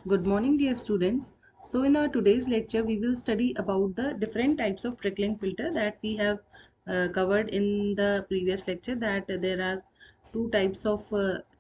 Good morning, dear students. So, in our today's lecture, we will study about the different types of trickling filter that we have covered in the previous lecture. That there are two types of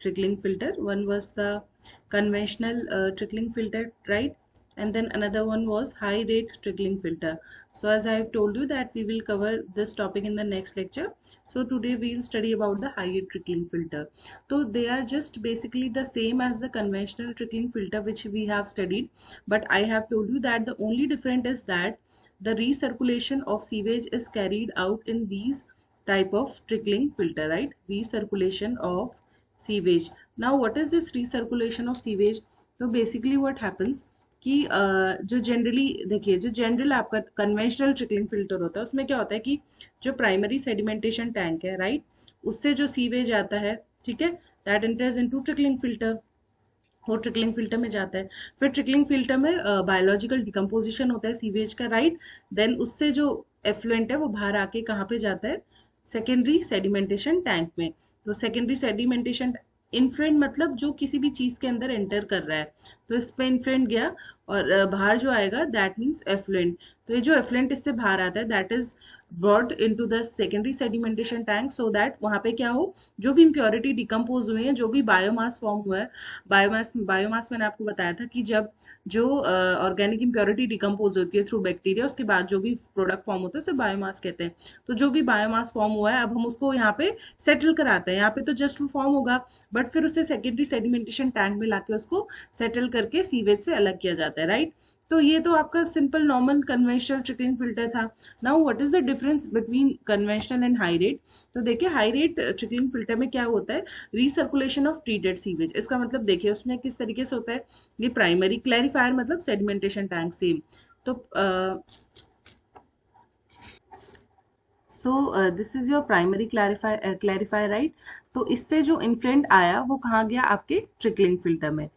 trickling filter. One was the conventional trickling filter, right? And then another one was high rate trickling filter. So, as I have told you that we will cover this topic in the next lecture. So, today we will study about the high rate trickling filter. So they are just basically the same as the conventional trickling filter which we have studied, but I have told you that the only difference is that the recirculation of sewage is carried out in these type of trickling filter, right? Recirculation of sewage. Now what is this recirculation of sewage? So basically what happens कि जो generally देखिए, जो general आपका conventional trickling filter होता है उसमें क्या होता है कि जो प्राइमरी सेडिमेंटेशन टैंक है, राइट, उससे जो सीवेज आता है, ठीक है, that enters into trickling filter, वो ट्रिकलिंग फिल्टर में जाता है। फिर ट्रिकलिंग फिल्टर में बायोलॉजिकल डिकम्पोजिशन होता है सीवेज का, राइट। देन उससे जो एफ्लुएंट है वो बाहर आके कहाँ पे जाता है? सेकेंडरी सेडिमेंटेशन टैंक में। तो सेकेंडरी सेडिमेंटेशन इन्फ्लुएंट मतलब जो किसी भी चीज के अंदर एंटर कर रहा है, तो इस पे इन्फ्लुएंट गया और बाहर जो आएगा दैट मीन्स एफ्लुएंट। तो ये जो एफ्लुएंट इससे बाहर आता है that is brought into the secondary sedimentation tank, so that वहां पे क्या हो, जो भी इम्प्योरिटी डिकम्पोज हुई है, जो भी बायोमास फॉर्म हुआ है, बायोमास मैंने आपको बताया था कि जब जो ऑर्गेनिक इम्प्योरिटी डिकम्पोज होती है थ्रू बैक्टीरिया, उसके बाद जो भी प्रोडक्ट फॉर्म होता है उसे बायोमास कहते हैं। तो जो भी बायोमास फॉर्म हुआ है अब हम उसको यहाँ पे सेटल कराते हैं। यहाँ पे तो जस्ट वो फॉर्म होगा, बट फिर उसे सेकेंडरी सेडिमेंटेशन टैंक में लाके उसको सेटल करके सीवेज से अलग किया जाता है, राइट। तो ये तो आपका simple normal conventional trickling filter था। Now what is the difference between conventional and high rate? तो देखिए, हाई रेट ट्रिकलिंग फिल्टर में क्या होता है? Recirculation of treated sewage. इसका मतलब देखिए उसमें किस तरीके से होता है। ये प्राइमरी क्लैरिफायर मतलब सेडिमेंटेशन टैंक सेम। तो this is your primary clarifier, right. तो इससे जो इन्फ्लुएंट आया वो कहाँ गया? आपके ट्रिकलिंग फिल्टर में।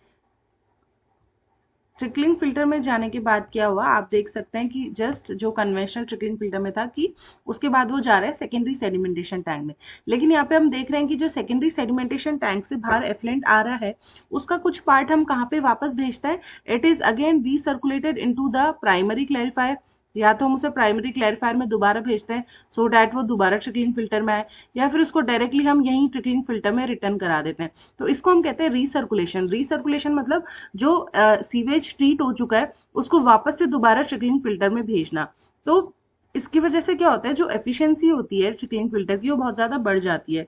ट्रिकलिंग फिल्टर में जाने के बाद क्या हुआ, आप देख सकते हैं कि जस्ट जो कन्वेंशनल ट्रिकलिंग फिल्टर में था कि उसके बाद वो जा रहा है सेकेंडरी सेडिमेंटेशन टैंक में। लेकिन यहाँ पे हम देख रहे हैं कि जो सेकेंडरी सेडिमेंटेशन टैंक से बाहर एफ्लुएंट आ रहा है उसका कुछ पार्ट हम कहाँ पे वापस भेजते हैं? It is again recirculated into the primary clarifier. या तो हम उसे प्राइमरी क्लैरिफायर में दोबारा भेजते हैं सो डैट वो दोबारा ट्रिकलिंग फिल्टर में आए, या फिर उसको डायरेक्टली हम यहीं ट्रिकलिंग फिल्टर में रिटर्न करा देते हैं। तो इसको हम कहते हैं रीसर्कुलेशन। रीसर्कुलेशन मतलब जो सीवेज ट्रीट हो चुका है उसको वापस से दोबारा ट्रिकलिंग फिल्टर में भेजना। तो इसकी वजह से क्या होता है, जो एफिशिएंसी होती है ट्रिकलिंग फिल्टर की वो बहुत ज्यादा बढ़ जाती है।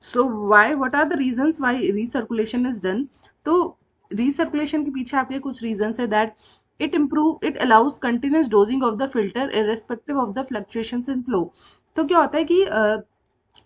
So why, what are the reasons why recirculation is done? तो रीसर्कुलेशन के पीछे आपके कुछ रीजंस है that it allows continuous dosing of the filter irrespective of the fluctuations in flow। तो क्या होता है कि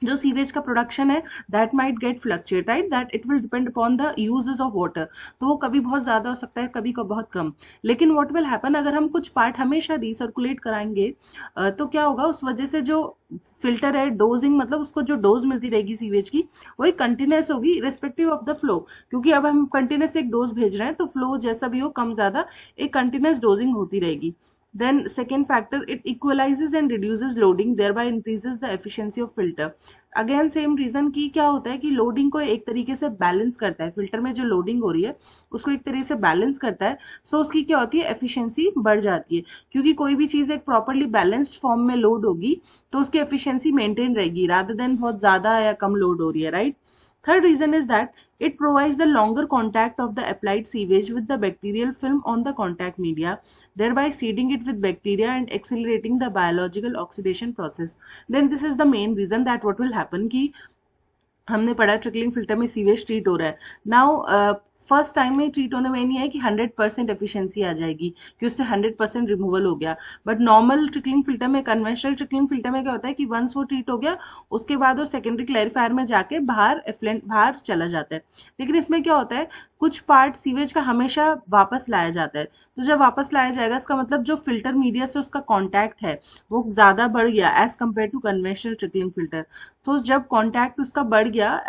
जो सीवेज का प्रोडक्शन है that might get fluctuate, right, that it will depend upon the uses of water. तो वो कभी बहुत ज्यादा हो सकता है, कभी बहुत कम। लेकिन व्हाट विल हैपन, अगर हम कुछ पार्ट हमेशा रिसर्कुलेट कराएंगे तो क्या होगा, उस वजह से जो फिल्टर है डोजिंग मतलब उसको जो डोज मिलती रहेगी सीवेज की वही कंटिन्यूस होगी रिस्पेक्टिव ऑफ द फ्लो। क्योंकि अब हम कंटिन्यूस एक डोज भेज रहे हैं तो फ्लो जैसा भी हो कम ज्यादा एक कंटिन्यूस डोजिंग होती रहेगी। Then second factor, it equalizes and reduces loading, thereby increases the efficiency of filter। Again same reason की क्या होता है कि लोडिंग को एक तरीके से बैलेंस करता है, फिल्टर में जो लोडिंग हो रही है उसको एक तरीके से बैलेंस करता है। सो उसकी क्या होती है, एफिशिएंसी बढ़ जाती है। क्योंकि कोई भी चीज एक प्रॉपरली बैलेंस्ड फॉर्म में लोड होगी तो उसकी एफिशिएंसी मेंटेन रहेगी रादर देन बहुत ज्यादा या कम लोड हो रही है, right. Third reason is that it provides the longer contact of the applied sewage with the bacterial film on the contact media, thereby seeding it with bacteria and accelerating the biological oxidation process। Then this is the main reason that what will happen कि हमने पढ़ा trickling filter में sewage treat हो रहा है। Now first time में treat होने में नहीं है कि 100% एफिशिएंसी आ जाएगी कि उससे 100% रिमूवल हो गया। बट नॉर्मल ट्रिकलिंग फिल्टर में, कन्वेंशनल ट्रिकलिंग फिल्टर में क्या होता है कि वंस वो ट्रीट हो गया उसके बाद वो सेकेंडरी क्लैरिफायर में जाके बाहर एफ्लुएंट बाहर चला जाता है। लेकिन इसमें क्या होता है, कुछ पार्ट सीवेज का हमेशा वापस लाया जाता है। तो जब वापस लाया जाएगा इसका मतलब जो फिल्टर मीडिया से उसका कॉन्टैक्ट है वो ज्यादा बढ़ गया as compared to conventional trickling filter. तो जब कॉन्टैक्ट उसका बढ़ गया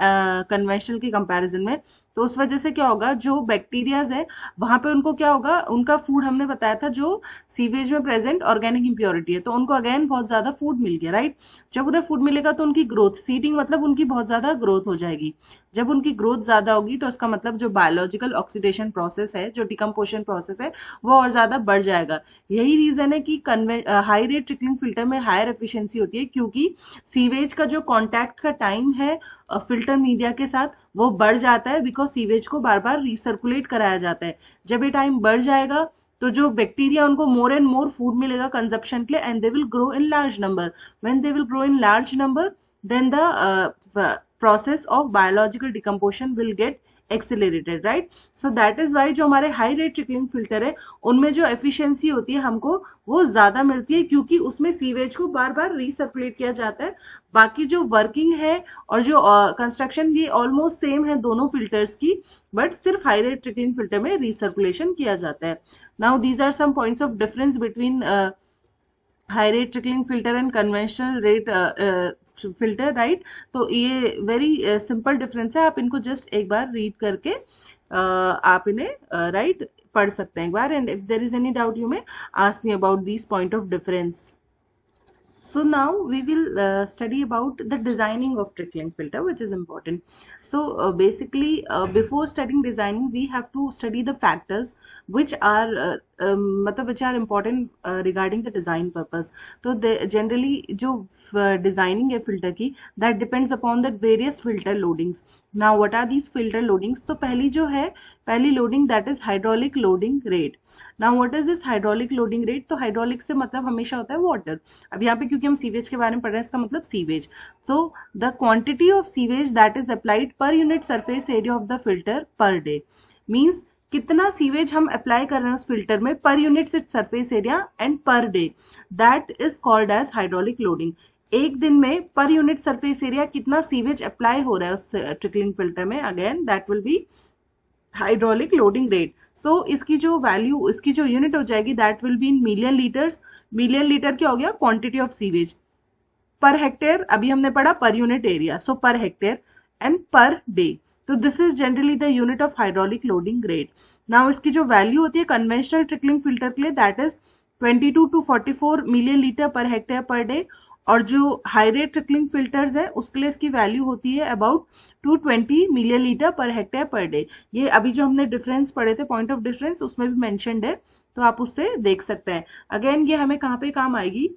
कन्वेंशनल के कंपैरिजन में, तो उस वजह से क्या होगा, जो बैक्टीरियाज है वहां पे उनको क्या होगा, उनका फूड हमने बताया था जो सीवेज में प्रेजेंट ऑर्गेनिक इंप्योरिटी है तो उनको अगेन बहुत ज्यादा फूड मिल गया, राइट। जब उन्हें फूड मिलेगा तो उनकी ग्रोथ, सीडिंग मतलब उनकी बहुत ज्यादा ग्रोथ हो जाएगी। जब उनकी ग्रोथ ज्यादा होगी तो उसका मतलब जो बायोलॉजिकल ऑक्सीडेशन प्रोसेस है, जो डिकम्पोजिशन प्रोसेस है, वो और ज्यादा बढ़ जाएगा। यही रीजन है कि हाई रेट ट्रिकलिंग फिल्टर में हायर एफिशिएंसी होती है, क्योंकि सीवेज का जो कॉन्टैक्ट का टाइम है फिल्टर मीडिया के साथ वो बढ़ जाता है, बिकॉज सीवेज को बार बार रिसर्कुलेट कराया जाता है। जब ये टाइम बढ़ जाएगा तो जो बैक्टीरिया उनको मोर एंड मोर फूड मिलेगा कंजप्शन के लिए, and they will grow in large number. When they will grow in large number, then the process of biological decomposition will get accelerated, right? So that is why जो हमारे high rate trickling filter है उनमें जो efficiency होती है हमको वो ज्यादा मिलती है, क्योंकि उसमें सीवेज को बार बार रिसर्कुलेट किया जाता है। बाकी जो वर्किंग है और जो कंस्ट्रक्शन ये ऑलमोस्ट सेम है दोनों फिल्टर्स की, बट सिर्फ हाई रेट ट्रिकलिंग फिल्टर में रिसर्कुलेशन किया जाता है। Now these are some points of difference between high rate trickling filter and conventional rate filter, right? तो ये वेरी सिंपल डिफरेंस है, आप इनको जस्ट एक बार रीड करके आप इन्हें राइट पढ़ सकते हैं एक बार, and if there is any doubt you may ask me about this point of difference. So now we will study about the designing of trickling filter, which is important. So basically before studying designing we have to study the factors which are which are important regarding the design purpose. So generally जो designing है filter की, that depends upon the various filter loadings. Now what are these filter loadings? तो पहली loading, that is hydraulic loading rate. Now what is this hydraulic loading rate? तो hydraulic से मतलब हमेशा होता है water. अब यहाँ पे क्योंकि हम सीवेज के बारे में पढ़ रहे हैं, इसका मतलब सीवेज. तो the quantity of sewage that is applied per unit surface area of the filter per day, means कितना सीवेज हम अप्लाई कर रहे हैं उस फिल्टर में per unit surface area and per day, that is called as hydraulic loading. एक दिन में पर यूनिट सरफेस एरिया कितना सीवेज अप्लाई हो रहा है उस ट्रिकलिंग फिल्टर में, again that will be hydraulic loading rate. So इसकी जो वैल्यू, इसकी जो यूनिट हो जाएगी, that will be in million litres. Million litre क्या हो गया? Quantity of sewage. Per hectare अभी हमने पढ़ा per unit area, so per hectare and per day. तो this is generally the unit of hydraulic loading rate. Now इसकी जो value होती है कन्वेंशनल ट्रिकलिंग फिल्टर के लिए, that is 22 to 44 million litre per hectare per day, और जो high rate trickling filters है उसके लिए इसकी वैल्यू होती है about 220 million litre per hectare पर डे. ये अभी जो हमने डिफरेंस पढ़े थे, पॉइंट ऑफ डिफरेंस, उसमें भी मेंशन्ड है, तो आप उससे देख सकते हैं. अगेन ये हमें कहाँ पे काम आएगी?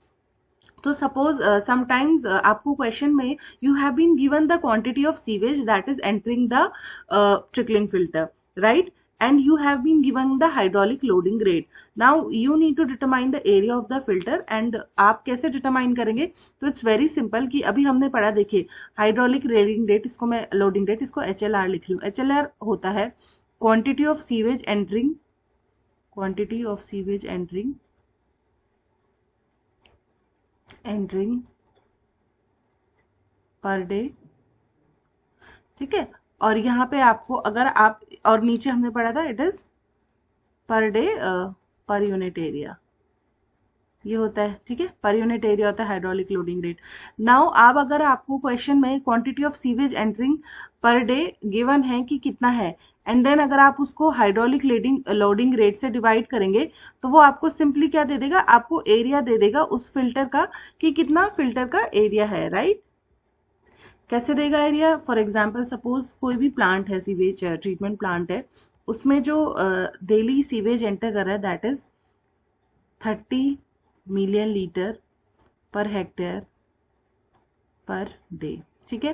तो सपोज समटाइम्स आपको क्वेश्चन में you have been given the quantity of sewage that is entering the trickling filter, right? And you have been given the hydraulic loading rate. Now you need to determine the area of the filter. And आप कैसे determine करेंगे? तो it's very simple कि अभी हमने पढ़ा, देखिए hydraulic loading rate, इसको मैं loading rate, इसको HLR लिख लूँ. HLR होता है quantity of sewage entering, quantity of sewage entering per day, ठीक है? और यहाँ पे आपको अगर आप, और नीचे हमने पढ़ा था it is per day per unit area, ये होता है, ठीक है? पर यूनिट एरिया होता है हाइड्रोलिक लोडिंग रेट. नाउ अब अगर आपको क्वेश्चन में क्वांटिटी ऑफ सीवेज एंटरिंग पर डे गिवन है कि कितना है, एंड देन अगर आप उसको हाइड्रोलिक लोडिंग रेट से डिवाइड करेंगे तो वो आपको सिंपली क्या दे देगा? आपको एरिया दे देगा उस फिल्टर का कि कितना फिल्टर का एरिया है, राइट? कैसे देगा एरिया? फॉर एग्जाम्पल सपोज कोई भी प्लांट है, सीवेज ट्रीटमेंट प्लांट है, उसमें जो डेली सीवेज एंटर कर रहा है that is 30 million litre per hectare per day, ठीक है?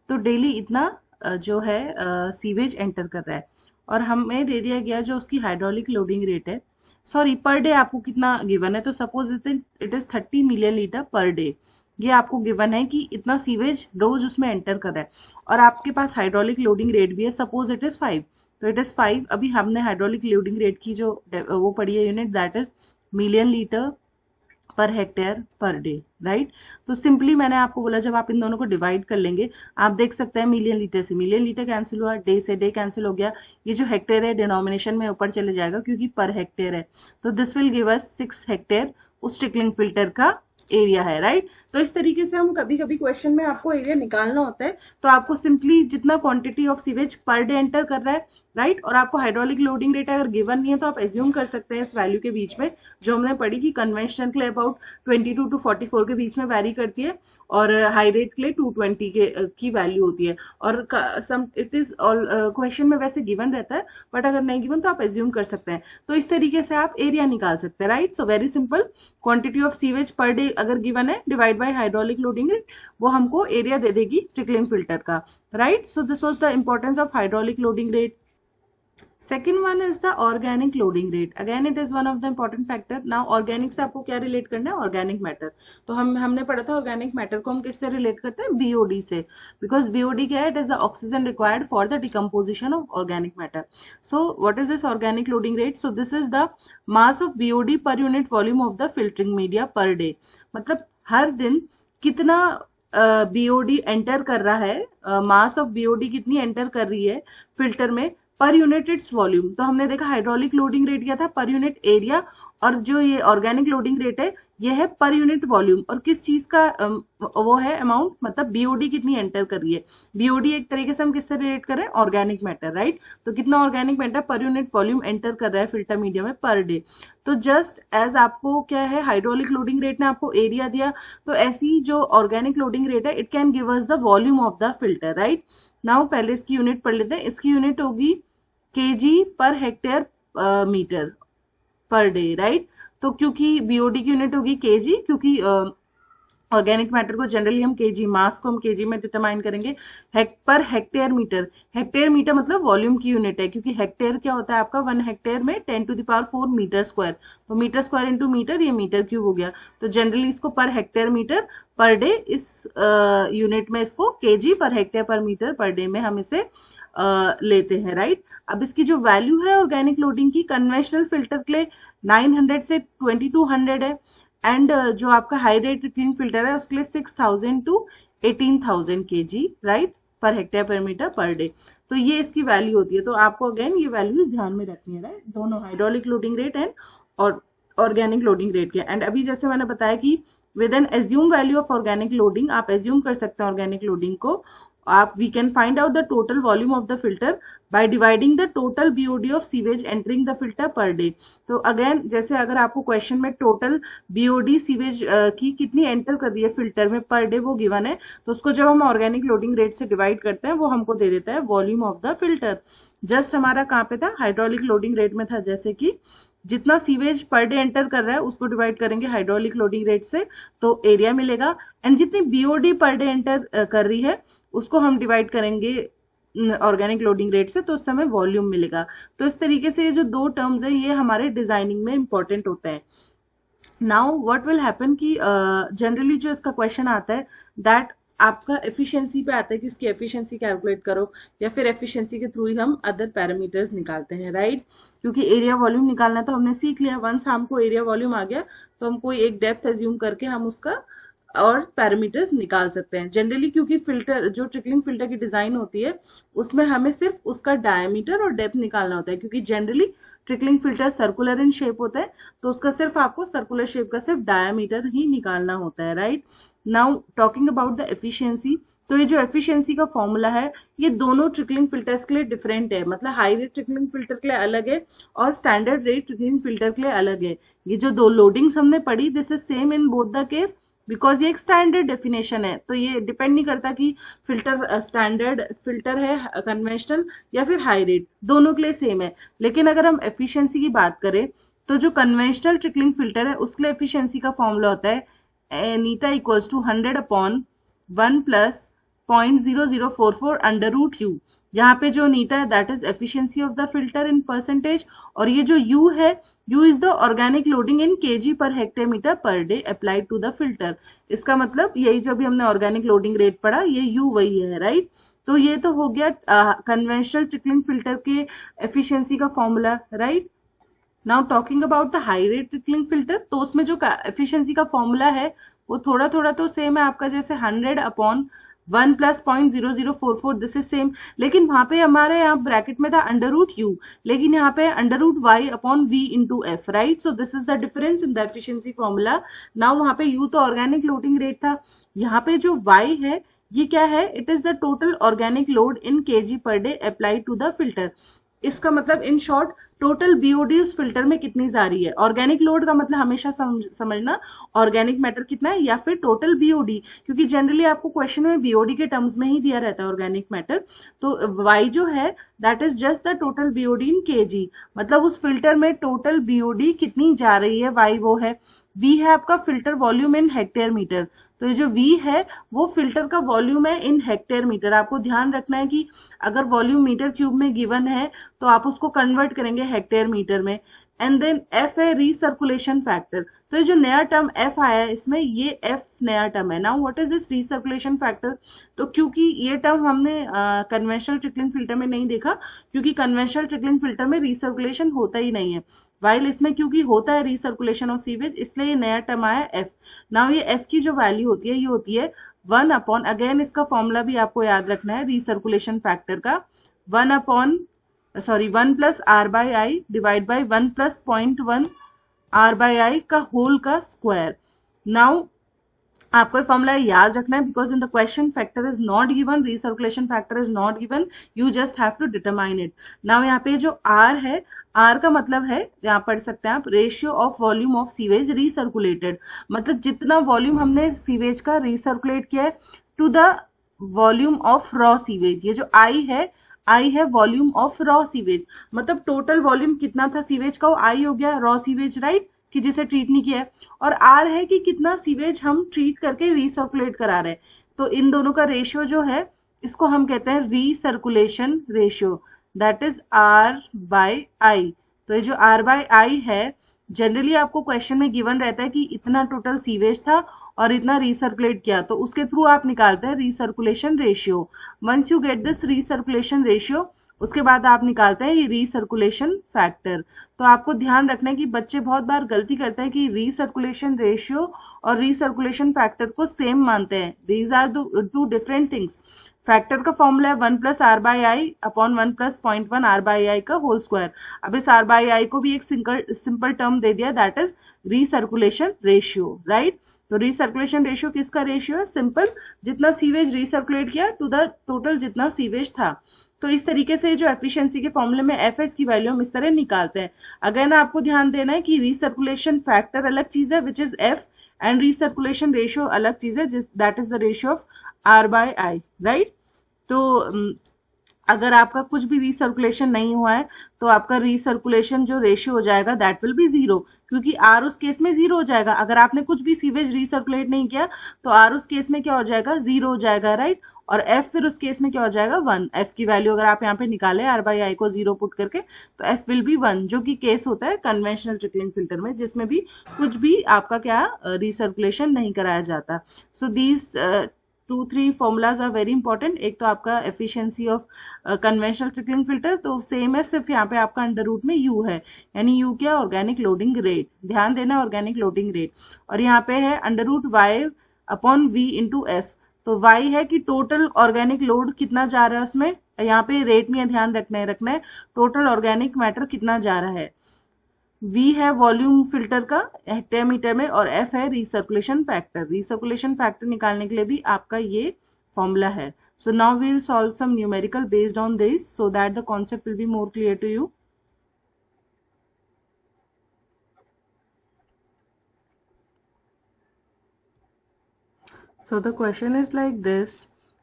तो डेली इतना जो है सीवेज एंटर कर रहा है, और हमें दे दिया गया जो उसकी हाइड्रोलिक लोडिंग रेट है, सॉरी पर डे आपको कितना गिवन है, तो suppose it is 30 million litre पर डे. ये आपको गिवन है कि इतना सीवेज रोज उसमें एंटर कर रहा है, और आपके पास हाइड्रोलिक लोडिंग रेट भी है, सपोज इट इज 5, तो इट इज 5. अभी हमने हाइड्रोलिक लोडिंग रेट की जो वो पढ़ी है unit, that is million litre per hectare पर डे, राइट? तो सिंपली मैंने आपको बोला जब आप इन दोनों को डिवाइड कर लेंगे, आप देख सकते हैं मिलियन लीटर से मिलियन लीटर कैंसिल हुआ, डे से डे कैंसिल हो गया, ये जो हेक्टेयर है डिनोमिनेशन में ऊपर चले जाएगा क्योंकि पर हेक्टेयर है, तो this will give us 6 hectare उस ट्रिकलिंग फिल्टर का एरिया है, राइट? तो इस तरीके से हम कभी कभी क्वेश्चन में आपको एरिया निकालना होता है, तो आपको सिंपली जितना quantity of sewage per day enter कर रहा है राइट। और आपको हाइड्रोलिक लोडिंग रेट अगर गिवन नहीं है तो आप एज्यूम कर सकते हैं इस वैल्यू के बीच में, जो हमने पढ़ी कि कन्वेंशनल के लिए अबाउट 22 to 44 के बीच में वैरी करती है, और हाई रेट के लिए 220 की वैल्यू होती है। और सम इट इज ऑल क्वेश्चन में वैसे गिवन रहता है, बट अगर नहीं गिवन तो आप एज्यूम कर सकते हैं। तो इस तरीके से आप एरिया निकाल सकते हैं, right. So very simple, quantity of sewage per day अगर गिवन है divide by hydraulic loading rate, वो हमको एरिया दे देगी ट्रिकलिंग फिल्टर का, right. So this was the importance of hydraulic loading rate. Second one is the organic loading rate. Again, it is one of the important factor. Now, organic से आपको क्या relate करना है? Organic matter. तो हमने पढ़ा था organic matter को हम किससे relate करते हैं? BOD से. Because BOD क्या है? It is the oxygen required for the decomposition of organic matter. So, what is this organic loading rate? So, this is the mass of BOD per unit volume of the filtering media per day. मतलब हर दिन कितना BOD enter कर रहा है, mass of BOD कितनी enter कर रही है फिल्टर में पर यूनिट इट्स वॉल्यूम। तो हमने देखा हाइड्रोलिक लोडिंग रेट क्या था? Per unit area. और जो ये ऑर्गेनिक लोडिंग रेट है ये है पर यूनिट वॉल्यूम। और किस चीज का वो है अमाउंट, मतलब बीओडी कितनी एंटर कर रही है। बीओडी एक तरीके से हम किससे रिलेट कर रहे हैं? Organic matter, right. तो कितना organic matter per unit volume enter कर रहा है फिल्टर मीडिया में पर डे। तो जस्ट एज आपको क्या है, हाइड्रोलिक लोडिंग रेट ने आपको एरिया दिया, तो ऐसी जो ऑर्गेनिक लोडिंग रेट है it can give us the volume of the filter, right. Now पहले इसकी यूनिट पढ़ लेते हैं। इसकी यूनिट होगी kg per hectare metre per day, right. तो क्योंकि बीओडी की यूनिट होगी kg, क्योंकि ऑर्गेनिक मैटर को जनरली हम केजी, मास को हम केजी में डिटरमाइन करेंगे। Per hectare metre, hectare metre मतलब वॉल्यूम की यूनिट है, क्योंकि हेक्टेयर क्या होता है आपका, 1 हेक्टेयर में 10⁴ मीटर स्क्वायर। तो मीटर स्क्वायर इंटू मीटर, ये मीटर क्यूब हो गया। तो जनरली इसको पर हेक्टेयर मीटर पर डे, इस यूनिट में इसको केजी पर हेक्टेयर पर मीटर पर डे में हम इसे लेते हैं, राइट। अब इसकी जो वैल्यू है ऑर्गेनिक लोडिंग की, कन्वेंशनल फिल्टर के लिए 900 से 2200 है, एंड जो आपका हाई रेट क्लीन फिल्टर है उसके लिए 6000 to 18000 kg, right, per hectare पर मीटर पर डे। तो ये इसकी वैल्यू होती है। तो आपको अगेन ये वैल्यू ध्यान में रखनी है, राइट, दोनों हाइड्रोलिक लोडिंग रेट एंड और ऑर्गेनिक लोडिंग रेट के। एंड अभी जैसे मैंने बताया कि with an assume value of organic loading, आप एज्यूम कर सकते हैं ऑर्गेनिक लोडिंग को, आप we can find out the total volume of the filter by dividing the total BOD of sewage entering the filter per day. तो again जैसे अगर आपको क्वेश्चन में टोटल बीओडी सीवेज की कितनी एंटर कर रही है फिल्टर में पर डे वो गिवन है, तो उसको जब हम ऑर्गेनिक लोडिंग रेट से डिवाइड करते हैं वो हमको दे देता है volume of the filter. Just हमारा कहाँ पे था, हाइड्रोलिक लोडिंग रेट में था। जैसे कि जितना सीवेज पर डे एंटर कर रहा है उसको डिवाइड करेंगे हाइड्रोलिक लोडिंग रेट से, तो एरिया मिलेगा। एंड जितनी बीओडी पर डे एंटर कर रही है उसको हम डिवाइड करेंगे ऑर्गेनिक लोडिंग रेट से, तो उस समय वॉल्यूम मिलेगा। तो इस तरीके से ये जो दो टर्म्स है ये हमारे डिजाइनिंग में इंपॉर्टेंट होते हैं। नाउ व्हाट विल हैपन कि जनरली जो इसका क्वेश्चन आता है दैट आपका एफिशिएंसी पे आता है कि उसकी एफिशिएंसी कैलकुलेट करो, या फिर एफिशिएंसी के थ्रू ही हम अदर पैरामीटर्स निकालते हैं, राइट। क्योंकि एरिया वॉल्यूम निकालना तो हमने सीख लिया, वंस हमको एरिया वॉल्यूम आ गया तो हम कोई एक डेप्थ एज्यूम करके हम उसका और पैरामीटर्स निकाल सकते हैं जनरली। क्योंकि फिल्टर जो ट्रिकलिंग फिल्टर की डिजाइन होती है उसमें हमें सिर्फ उसका डायमीटर और डेप्थ निकालना होता है, क्योंकि generally trickling filter circular in shape होता है, तो उसका सिर्फ आपको सर्कुलर शेप का सिर्फ डायमीटर ही निकालना होता है, right. Now talking about the efficiency, तो ये जो एफिशिएंसी का फॉर्मूला है ये दोनों ट्रिकलिंग फिल्टर्स के लिए डिफरेंट है। मतलब हाई रेट ट्रिकलिंग फिल्टर के लिए अलग है और स्टैंडर्ड रेट ट्रिकलिंग फिल्टर के लिए अलग है। ये जो दो लोडिंग्स हमने पढ़ी this is same in both the case, because ये एक स्टैंडर्ड डेफिनेशन है। तो ये डिपेंड नहीं करता कि फिल्टर स्टैंडर्ड फिल्टर है कन्वेंशनल या फिर हाई रेट, दोनों के लिए सेम है। लेकिन अगर हम एफिशिएंसी की बात करें तो जो कन्वेंशनल ट्रिकलिंग फिल्टर है उसके लिए एफिशिएंसी का फॉर्मूला होता है eta equals to 100/1 plus 0.0044 under root U. यहाँ पे जो नीटा है that is efficiency of the filter in percentage, और ये जो यू है, U is the organic loading in KG per hectare metre per day applied to the filter. इसका मतलब यही जो अभी हमने ऑर्गेनिक लोडिंग रेट पढ़ा ये यू वही है, राइट। तो ये तो हो गया कन्वेंशनल ट्रिकलिंग फिल्टर के एफिशिएंसी का formula, right. Now talking about the high rate trickling filter, तो उसमें जो एफिशिएंसी का फॉर्मूला है वो थोड़ा थोड़ा तो सेम है आपका, जैसे 100/1 प्लस 0.0044 दिस इज सेम। लेकिन वहां पे हमारे यहाँ ब्रैकेट में था अंडर रूट यू, लेकिन यहाँ पे under root y/v into F, right. So this is the difference in the efficiency formula. Now वहां पे यू तो ऑर्गेनिक लोडिंग रेट था, यहाँ पे जो y है ये क्या है, it is the total organic load in KG per day applied to the filter. इसका मतलब इन शॉर्ट टोटल बीओडी उस फिल्टर में कितनी जा रही है। ऑर्गेनिक लोड का मतलब हमेशा समझना ऑर्गेनिक मैटर कितना है या फिर टोटल बीओडी, क्योंकि जनरली आपको क्वेश्चन में बीओडी के टर्म्स में ही दिया रहता है ऑर्गेनिक मैटर। तो वाई जो है that is just the total BOD in KG, मतलब उस फिल्टर में टोटल बीओडी कितनी जा रही है, वाई वो है। वी है आपका filter volume in hectare metre, तो ये जो वी है वो फिल्टर का वॉल्यूम है इन हेक्टेयर मीटर। आपको ध्यान रखना है कि अगर वॉल्यूम मीटर क्यूब में गिवन है तो आप उसको कन्वर्ट करेंगे हेक्टेयर मीटर में। एंड देन एफ है रीसर्कुलेशन फैक्टर, तो ये जो नया टर्म एफ आया है इसमें ये एफ नया टर्म है। Now what is this recirculation factor, तो क्योंकि ये टर्म हमने कन्वेंशनल ट्रिकलिंग फिल्टर में नहीं देखा, क्योंकि कन्वेंशनल ट्रिकलिंग फिल्टर में रीसर्कुलेशन होता ही नहीं है, वाइल इसमें क्योंकि होता है रीसर्कुलेशन ऑफ सीवेज, इसलिए ये नया टर्म आया एफ। नाउ ये एफ की जो वैल्यू होती है ये होती है 1 अगेन इसका फॉर्मूला भी आपको याद रखना है रीसर्कुलेशन फैक्टर का, 1 plus R by I divide by 1 plus 0.1 R by I का होल का स्क्वायर। नाउ आपको फॉर्मूला याद रखना है because in the question factor is not given, recirculation factor is not given, you just have to determine it. Now यहाँ पे जो are है, आर का मतलब है, यहाँ पढ़ सकते हैं आप, ratio of volume of sewage recirculated, मतलब जितना वॉल्यूम हमने सीवेज का रीसर्कुलेट किया है to the volume of raw sewage. ये जो आई है वॉल्यूम ऑफ रॉ सीवेज, मतलब टोटल वॉल्यूम कितना था सीवेज का, वो आई हो गया रॉ सीवेज, राइट, कि जिसे ट्रीट नहीं किया है, और आर है कि कितना सीवेज हम ट्रीट करके रीसर्कुलेट करा रहे हैं। तो इन दोनों का रेशियो जो है इसको हम कहते हैं recirculation ratio, that is R by I. तो ये जो आर बाय आई है जनरली आपको क्वेश्चन में गिवन रहता है कि इतना टोटल सीवेज था और इतना रीसर्कुलेट किया, तो उसके थ्रू आप निकालते हैं recirculation ratio. Once you get this recirculation ratio उसके बाद आप निकालते हैं ये रीसर्कुलेशन फैक्टर। तो आपको ध्यान रखना है कि बच्चे बहुत बार गलती करते हैं कि रीसर्कुलेशन रेशियो और रीसर्कुलेशन फैक्टर को सेम मानते हैं, these are two different things. Factor का फॉर्मूला है 1 plus R by I upon 1 plus 0.1 R by I का होल स्क्वायर। अब इस आर बाई आई को भी एक सिंपल टर्म दे दिया, that is recirculation ratio, right. तो रीसर्कुलेशन रेशियो किसका रेशियो है, सिंपल, जितना सीवेज रीसर्कुलेट किया टू द टोटल जितना सीवेज था। तो इस तरीके से जो एफिशिएंसी के फॉर्मूले में एफ एस की वैल्यू हम इस तरह निकालते हैं। अगर ना आपको ध्यान देना है कि रीसर्कुलेशन फैक्टर अलग चीज है which is F, and recirculation ratio अलग चीज है that is the ratio of R by I, right. तो अगर आपका कुछ भी रीसर्कुलेशन नहीं हुआ है तो आपका रीसर्कुलेशन जो रेशियो हो जाएगा दैट विल बी जीरो, क्योंकि आर उस केस में जीरो हो जाएगा। अगर आपने कुछ भी सीवेज रीसर्कुलेट नहीं किया तो आर उस केस में क्या हो जाएगा, जीरो हो जाएगा, राइट। और एफ फिर उस केस में क्या हो जाएगा, 1। एफ की वैल्यू अगर आप यहाँ पे निकाले आर बाई आई को जीरो पुट करके तो एफ विल बी 1, जो कि केस होता है कन्वेंशनल ट्रिकलिंग फिल्टर में जिसमें भी कुछ भी आपका क्या रीसर्कुलेशन नहीं कराया जाता। So these 2-3 formulas are very important. एक तो आपका efficiency of conventional trickling filter तो सेम है, सिर्फ यहाँ पे आपका अंडर रूट में यू है, यानी यू क्या, ऑर्गेनिक लोडिंग रेट, ध्यान देना ऑर्गेनिक लोडिंग रेट। और यहाँ पे है under root Y upon V into F. तो वाई है कि टोटल ऑर्गेनिक लोड कितना जा रहा है उसमें, यहाँ पे रेट में ध्यान रखना है टोटल ऑर्गेनिक मैटर कितना जा रहा है। V है वॉल्यूम फिल्टर का हेक्टेयर मीटर में, और F है रीसर्कुलेशन फैक्टर। रीसर्कुलेशन फैक्टर निकालने के लिए भी आपका ये फॉर्मूला है। So now we will solve some numerical based on this so that the concept will be more clear to you. So the question is like this: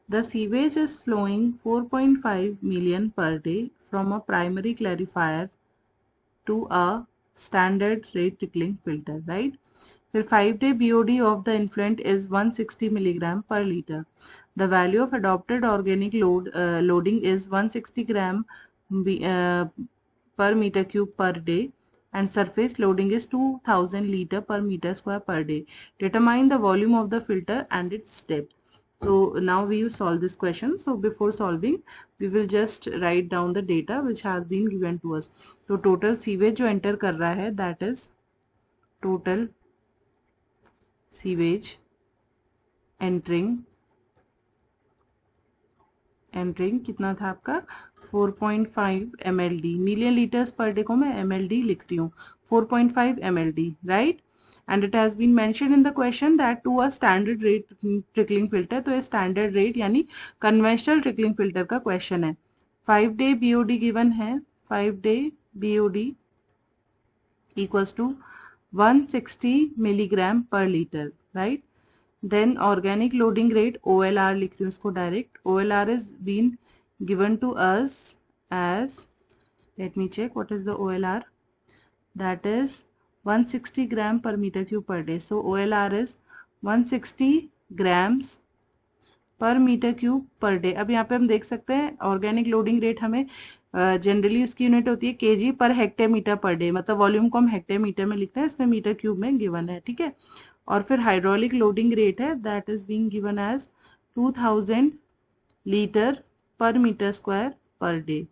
the sewage is flowing 4.5 million per day from a primary clarifier to a standard rate trickling filter, right? फिर 5-day BOD of the influent is 160 milligram per liter. The value of adopted organic loading is 160 gram per meter cube per day, and surface loading is 2000 liter per meter square per day. Determine the volume of the filter and its depth. So now we will solve this question. So before solving we will just write down the data which has been given to us. तो total sewage जो enter कर रहा है that is total sewage entering कितना था आपका 4.5 mld, million litres per day को मैं mld लिख रही हूँ, 4.5 mld, right? And it has been mentioned in the question that to a standard rate trickling filter, तो ये standard rate यानी conventional trickling filter का question है। 5-day BOD given है, 5 day BOD equals to 160 milligram per liter, right? Then organic loading rate OLR लिख रही हूँ इसको direct. OLR is been given to us as, let me check what is the OLR, that is 160 gram per meter cube per day. So OLR is 160 grams पर metre cube per day. अब यहाँ पे हम देख सकते हैं organic loading rate हमें generally उसकी यूनिट होती है केजी पर हेक्टेमीटर पर डे, मतलब वॉल्यूम को हम हेक्टेमीटर में लिखते हैं, इसमें मीटर क्यूब में गिवन है, ठीक है. और फिर हाइड्रोलिक लोडिंग रेट है that is being given as 2000 litre per metre square per day,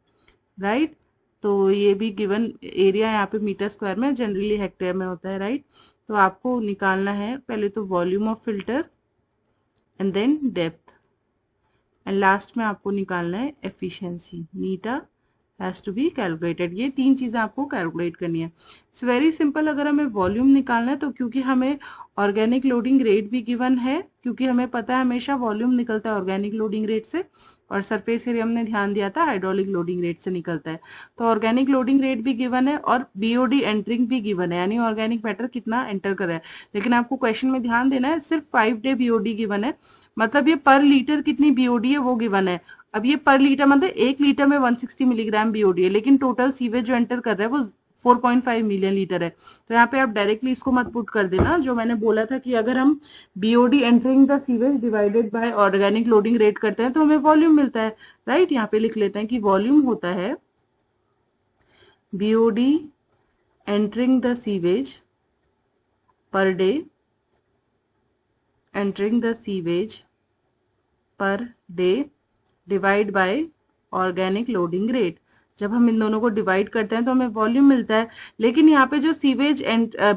right. तो ये भी गिवन एरिया यहाँ पे मीटर स्क्वायर में, जनरली हेक्टेयर में होता है, राइट. तो आपको निकालना है पहले तो volume of filter and then depth and last में आपको निकालना है एफिशिएंसी. मीटा हैज टू बी कैलकुलेटेड. ये तीन चीज़ें आपको कैलकुलेट करनी है. It's very simple. अगर हमें वॉल्यूम निकालना है तो क्योंकि हमें ऑर्गेनिक लोडिंग रेट भी गिवन है, क्योंकि हमें पता है हमेशा वॉल्यूम निकलता है ऑर्गेनिक लोडिंग रेट से, और सरफेस एरिया हमने ध्यान दिया था हाइड्रोलिक लोडिंग रेट से निकलता है. तो ऑर्गेनिक लोडिंग रेट भी गिवन है और बीओडी एंटरिंग भी गिवन है, यानी ऑर्गेनिक मैटर कितना एंटर कर रहा है. लेकिन आपको क्वेश्चन में ध्यान देना है सिर्फ 5 डे बीओडी गिवन है, मतलब ये पर लीटर कितनी बीओडी है वो गिवन है. अब ये पर लीटर मतलब 1 लीटर में 160 मिलीग्राम बीओडी है, लेकिन टोटल सीवेज जो एंटर कर रहा है वो 4.5 मिलियन लीटर है. तो यहाँ पे आप डायरेक्टली इसको मत पुट कर देना, जो मैंने बोला था कि अगर हम BOD entering the sewage divided by organic loading rate करते हैं तो हमें वॉल्यूम मिलता है, राइट. यहाँ पे लिख लेते हैं कि वॉल्यूम होता है BOD entering the sewage per day, entering the sewage per day divide by organic loading rate. जब हम इन दोनों को डिवाइड करते हैं तो हमें वॉल्यूम मिलता है. लेकिन यहाँ पे जो सीवेज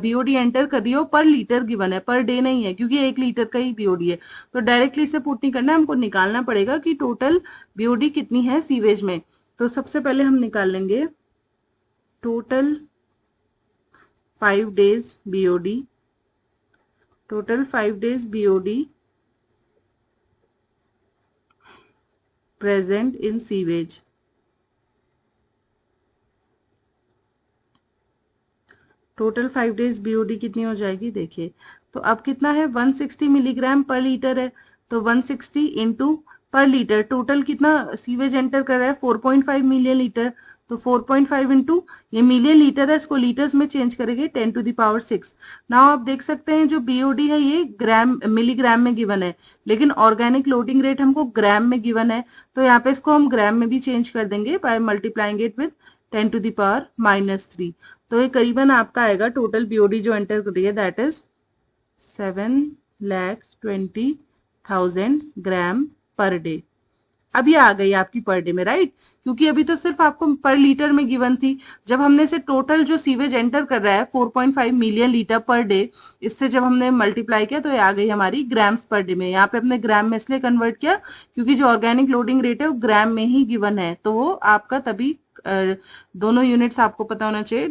बीओडी एंटर कर रही है वो पर लीटर गिवन है, पर डे नहीं है, क्योंकि 1 लीटर का ही बीओडी है. तो डायरेक्टली इसे पुट नहीं करना है, हमको निकालना पड़ेगा कि टोटल बीओडी कितनी है सीवेज में. तो सबसे पहले हम निकाल लेंगे total 5 days BOD, total 5 days BOD present in sewage. Total 5 days BOD कितनी हो जाएगी देखिए. तो अब कितना है 160 मिलीग्राम पर लीटर है, तो 160 इंटू पर लीटर टोटल कितना सीवेज एंटर कर रहा है 4.5 मिलियन लीटर. तो 4.5 इंटू ये मिलियन लीटर है, इसको लीटर्स में चेंज करेंगे 10 टू द पावर 6. नाउ आप देख सकते हैं जो बीओडी है ये ग्राम मिलीग्राम में गिवन है, लेकिन ऑर्गेनिक लोडिंग रेट हमको ग्राम में गिवन है. तो यहाँ पे इसको हम ग्राम में भी चेंज कर देंगे by multiplying it with 10 to the power -3. तो ये करीबन आपका आएगा टोटल बीओडी जो एंटर कर रही है that is 7,20,000 gram per day. अब ये आ गई आपकी पर डे में, राइट. क्योंकि अभी तो सिर्फ आपको पर लीटर में गिवन थी. जब हमने इसे टोटल जो सीवेज एंटर कर रहा है 4.5 मिलियन लीटर पर डे, इससे जब हमने मल्टीप्लाई किया तो ये आ गई हमारी ग्राम्स पर डे में. यहाँ पे हमने ग्राम में इसलिए कन्वर्ट किया क्योंकि जो ऑर्गेनिक लोडिंग रेट है वो ग्राम में ही गिवन है, तो वो आपका तभी दोनों यूनिट्स आपको पता होना चाहिए,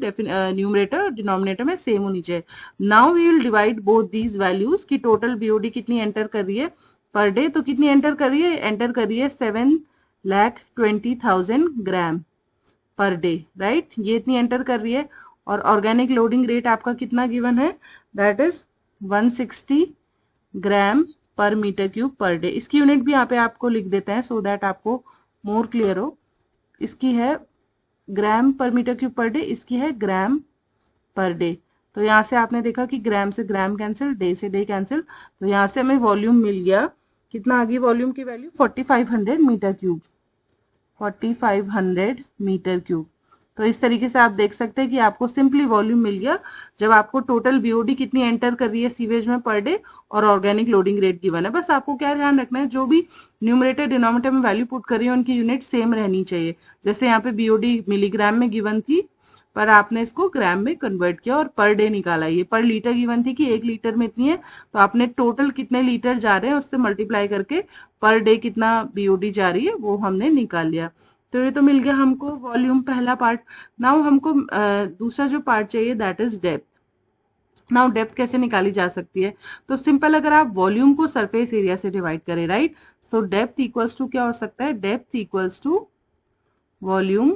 न्यूमरेटर और डिनोमिनेटर में सेम होनी चाहिए. Now we will divide both these values की टोटल बीओडी कितनी एंटर कर रही है पर डे. तो कितनी एंटर कर रही है, एंटर कर रही है 7,20,000 ग्राम पर डे, राइट. ये इतनी एंटर कर रही है. और ऑर्गेनिक लोडिंग रेट आपका कितना गिवन है that is 160 gram per metre cube per day. इसकी यूनिट भी यहाँ पे आपको लिख देते हैं सो दैट आपको मोर क्लियर हो. इसकी है ग्राम per metre cube per day, इसकी है ग्राम पर डे. तो यहाँ से आपने देखा कि ग्राम से ग्राम कैंसिल, डे से डे कैंसिल. तो यहाँ से हमें वॉल्यूम मिल गया. कितना आ गई वॉल्यूम की value 4500 metre cube, 4500 metre cube. तो इस तरीके से आप देख सकते हैं कि आपको सिंपली वॉल्यूम मिल गया जब आपको टोटल बीओडी कितनी एंटर कर रही है सीवेज में पर डे और ऑर्गेनिक लोडिंग रेट गिवन है. बस आपको क्या ध्यान रखना है, जो भी न्यूमरेटर डिनोमिनेटर में वैल्यू पुट करी है उनकी यूनिट सेम रहनी चाहिए. जैसे यहाँ पे बीओडी मिलीग्राम में गिवन थी पर आपने इसको ग्राम में कन्वर्ट किया और पर डे निकाला. ये पर लीटर गिवन थी कि 1 लीटर में इतनी है, तो आपने टोटल कितने लीटर जा रहे हैं उससे मल्टीप्लाई करके पर डे कितना बीओडी जा रही है वो हमने निकाल लिया. तो ये तो मिल गया हमको वॉल्यूम पहला पार्ट. नाउ हमको दूसरा जो पार्ट चाहिए that is depth. Now depth कैसे निकाली जा सकती है, तो सिंपल अगर आप वॉल्यूम को सरफेस एरिया से डिवाइड करें, right. So depth equals to क्या हो सकता है, depth equals to volume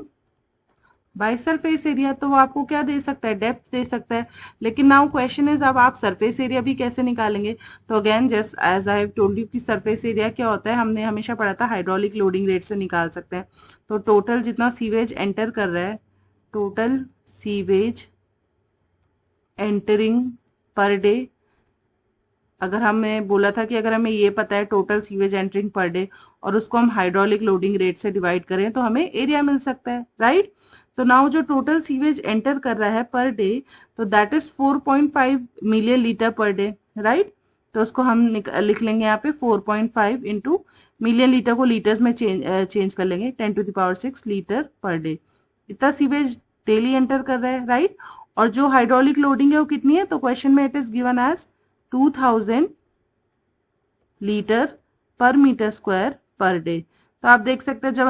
by surface area, तो वो आपको क्या दे सकता है, डेप्थ दे सकता है। लेकिन नाउ क्वेश्चन इज अब आप सरफेस एरिया भी कैसे निकालेंगे। तो again just as I have told you कि सरफेस एरिया क्या होता है, हमने हमेशा पढ़ा था हाइड्रोलिक लोडिंग रेट से निकाल सकते हैं। तो टोटल जितना सीवेज एंटर कर रहा है, total sewage entering per day, अगर हमें बोला था कि अगर हमें ये पता है total sewage entering per day और उसको हम हाइड्रोलिक लोडिंग रेट से डिवाइड करें तो हमें एरिया मिल सकता है, राइट। तो नाउ जो टोटल सीवेज एंटर कर रहा है पर डे, तो दैट इज 4.5 मिलियन लीटर पर डे, राइट। तो उसको हम लिख लेंगे यहाँ पे 4.5 इंटू मिलियन लीटर को लीटर्स में चेंज कर लेंगे, 10⁶ लीटर पर डे। इतना सीवेज डेली एंटर कर रहा है, राइट। और जो हाइड्रोलिक लोडिंग है वो कितनी है, तो क्वेश्चन में it is given as 2000 litre per metre square per day. तो आप देख सकते हैं जब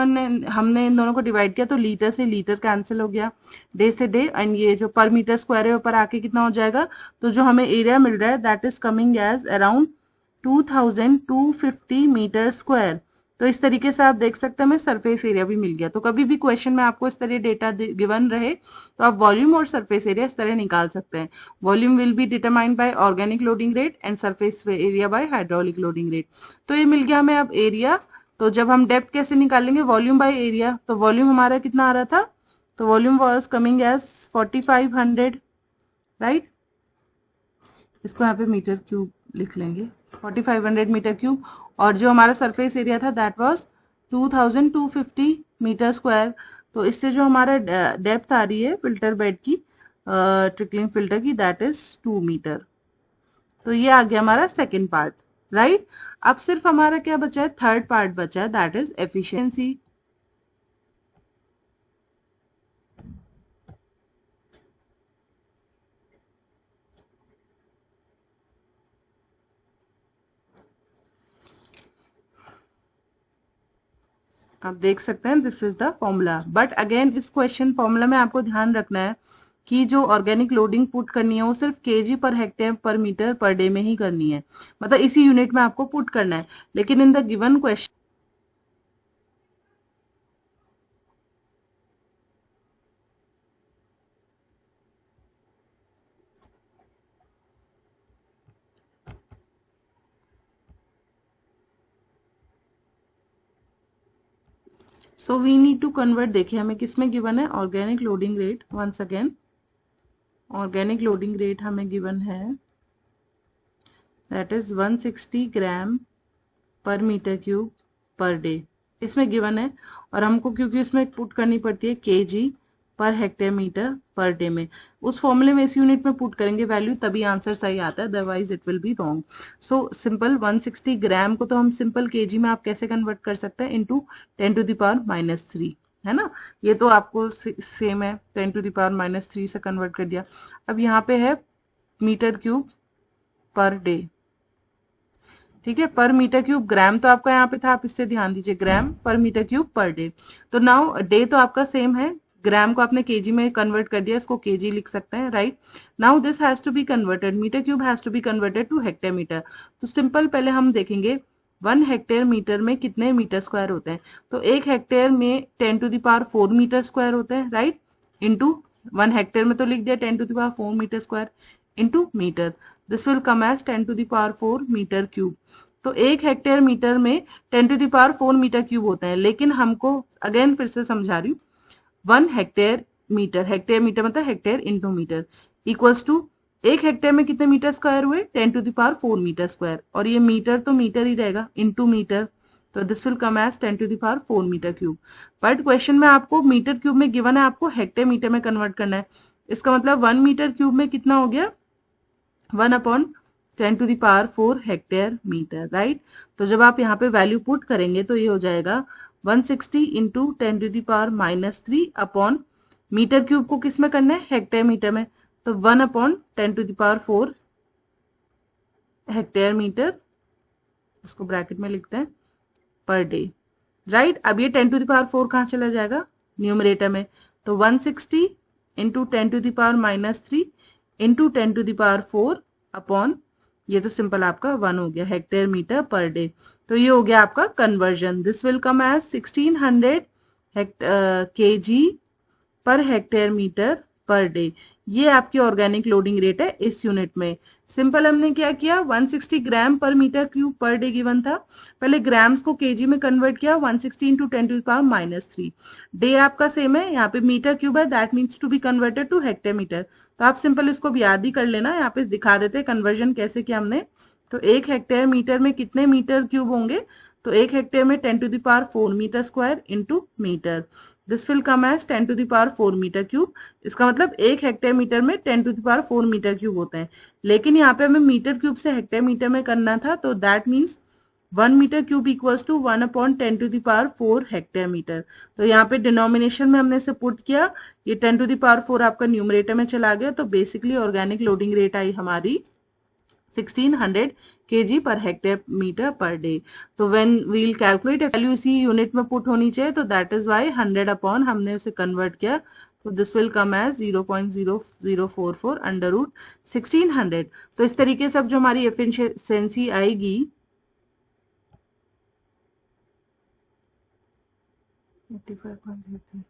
हमने इन दोनों को डिवाइड किया तो लीटर से लीटर कैंसिल हो गया, डे से डे, एंड ये जो पर मीटर स्क्वायर है ऊपर आके कितना हो जाएगा। तो जो हमें एरिया मिल रहा है that is coming as around 2250 metre square. तो इस तरीके से आप देख सकते हैं हमें सरफेस एरिया भी मिल गया। तो कभी भी क्वेश्चन में आपको इस तरह डेटा गिवन रहे तो आप वॉल्यूम और सरफेस एरिया इस तरह निकाल सकते हैं। Volume will be determined by organic loading rate and surface area bye hydraulic loading rate. तो ये मिल गया हमें अब एरिया। तो जब हम डेप्थ कैसे निकालेंगे, वॉल्यूम बाय एरिया। तो वॉल्यूम हमारा कितना आ रहा था, तो volume was coming as 4500, right. इसको यहाँ पे मीटर क्यूब लिख लेंगे, 4500 मीटर क्यूब। और जो हमारा सरफेस एरिया था दैट वाज 2250 मीटर स्क्वायर। तो इससे जो हमारा डेप्थ आ रही है फिल्टर बेड की, ट्रिकलिंग फिल्टर की, दैट इज 2 मीटर। तो ये आ गया हमारा सेकेंड पार्ट, राइट। अब सिर्फ हमारा क्या बचा है, थर्ड पार्ट बचा है, दैट इज एफिशिएंसी। आप देख सकते हैं this is the formula. But again इस क्वेश्चन फॉर्मूला में आपको ध्यान रखना है कि जो ऑर्गेनिक लोडिंग पुट करनी है वो सिर्फ केजी पर हेक्टेयर पर मीटर पर डे में ही करनी है, मतलब इसी यूनिट में आपको पुट करना है। लेकिन in the given question so we need to convert. देखिए हमें किसमें गिवन है, organic loading rate. Once again organic loading rate हमें गिवन है that is 160 gram per metre cube per day, इसमें गिवन है। और हमको क्योंकि इसमें पुट करनी पड़ती है KG per hectare metre per day में, उस फॉर्मूले में इस यूनिट में पुट करेंगे वैल्यू तभी आंसर सही आता है, otherwise it will be wrong. So simple 160 ग्राम को तो हम सिंपल केजी में आप कैसे कन्वर्ट कर सकते हैं, इंटू 10⁻³ है ना। ये तो आपको सेम है, 10⁻³ से कन्वर्ट कर दिया। अब यहाँ पे है मीटर क्यूब पर डे, ठीक है। पर मीटर क्यूब, ग्राम तो आपका यहाँ पे था, आप इससे ध्यान दीजिए, ग्राम per metre cube per day. तो नाउ डे तो आपका सेम है, ग्राम को आपने केजी में कन्वर्ट कर दिया, इसको केजी लिख सकते हैं, right. Now this has to be converted, metre cube has to be converted to hectare metre. तो सिंपल पहले हम देखेंगे 1 हेक्टेयर मीटर में कितने मीटर स्क्वायर होते हैं। तो 1 हेक्टेयर में 10⁴ मीटर स्क्वायर होते हैं, राइट। इंटू 1 हेक्टेयर में तो लिख दिया 10⁴ metre square into metre, this will come as 10⁴ metre cube. तो 1 हेक्टेयर मीटर में 10⁴ मीटर क्यूब होते हैं। लेकिन हमको अगेन फिर से समझा रही हूँ, 1 हेक्टेयर मीटर, हेक्टेयर मीटर मतलब hectare into metre, equals to 1 hectare में कितने मीटर स्क्वायर हुए, 10⁴ मीटर स्क्वायर। और ये मीटर तो मीटर ही रहेगा, इंटू मीटर, तो this will come as 10⁴ metre cube. But question में आपको मीटर क्यूब में गिवन है, आपको हेक्टेयर मीटर में कन्वर्ट करना है। इसका मतलब 1 मीटर क्यूब में कितना हो गया, 1/10⁴ हेक्टेयर मीटर, राइट। तो जब आप यहाँ पे वैल्यू पुट करेंगे तो ये हो जाएगा 160 इंटू 10⁻³ अपॉन मीटर क्यूब को किस में करना है, हेक्टेयर मीटर में। तो 1/10⁴ हेक्टेयर मीटर, इसको ब्रैकेट में लिखते हैं, पर डे, राइट। अब ये 10⁴ कहाँ चला जाएगा, न्यूमरेटर में। तो 160 इंटू 10⁻³ इंटू 10⁴ अपॉन, ये तो सिंपल आपका 1 हो गया, हेक्टेयर मीटर पर डे। तो ये हो गया आपका conversion, this will come as 1600 kg per hectare metre per day. ये आपकी ऑर्गेनिक लोडिंग रेट है इस यूनिट में। सिंपल हमने क्या किया, 160 gram per metre cube per day given था, पहले ग्राम्स को केजी में कन्वर्ट किया, 160 इंटू 10⁻³ डे आपका सेम है, यहाँ पे मीटर क्यूब है, that means to be converted to hectare metre. तो आप सिंपल इसको भी याद ही कर लेना, यहाँ पे दिखा देते कन्वर्जन कैसे किया हमने। तो 1 हेक्टेयर मीटर में कितने मीटर क्यूब होंगे, तो 1 हेक्टेयर में 10⁴ metre square into metre, this will come as 10⁴ metre cube. इसका मतलब 1 हेक्टेयर मीटर में 10⁴ मीटर क्यूब होते हैं, लेकिन यहाँ पे हमें मीटर क्यूब से हेक्टेयर मीटर में करना था, तो that means 1 metre cube equals to 1/10⁴ hectare metre. तो यहाँ पे डिनोमिनेशन में हमने इसे पुट किया, ये 10⁴ आपका न्यूमरेटर में चला गया, तो basically organic loading rate I हमारी 1600 kg per hectare metre per day. तो व्हेन वील कैलकुलेट वैल्यू इसी यूनिट में पुट होनी चाहिए, तो दैट इज वाई 100 अपॉन हमने उसे कन्वर्ट किया, तो दिस विल कम एज 0.0044 √1600। तो इस तरीके से अब जो हमारी एफिशिएंसी आएगी 85.03,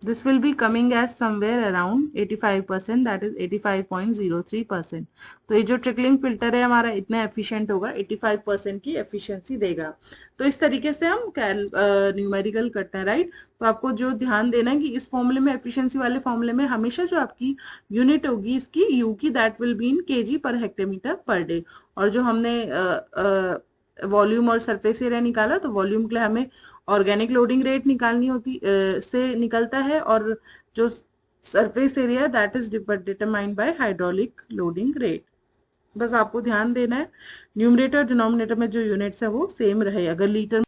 this will be coming as somewhere around 85%, that is 85.03%। तो ये जो ट्रिकलिंग फिल्टर है हमारा इतना एफिशिएंट होगा, 85% की एफिशिएंसी देगा। तो इस तरीके से हम न्यूमेरिकल करते हैं, राइट। तो आपको जो ध्यान देना है कि इस फॉर्मूले में, एफिशिएंसी वाले फॉर्मूले में हमेशा जो आपकी यूनिट होगी इसकी यू की, that will be in KG per hectare metre per day. और जो हमने वॉल्यूम और सरफेस एरिया निकाला, तो वॉल्यूम के लिए हमें ऑर्गेनिक लोडिंग रेट निकालनी होती से निकलता है, और जो surface area that is determined by hydraulic loading rate. बस आपको ध्यान देना है न्यूमरेटर डिनोमिनेटर में जो यूनिट्स है वो सेम रहे, अगर लीटर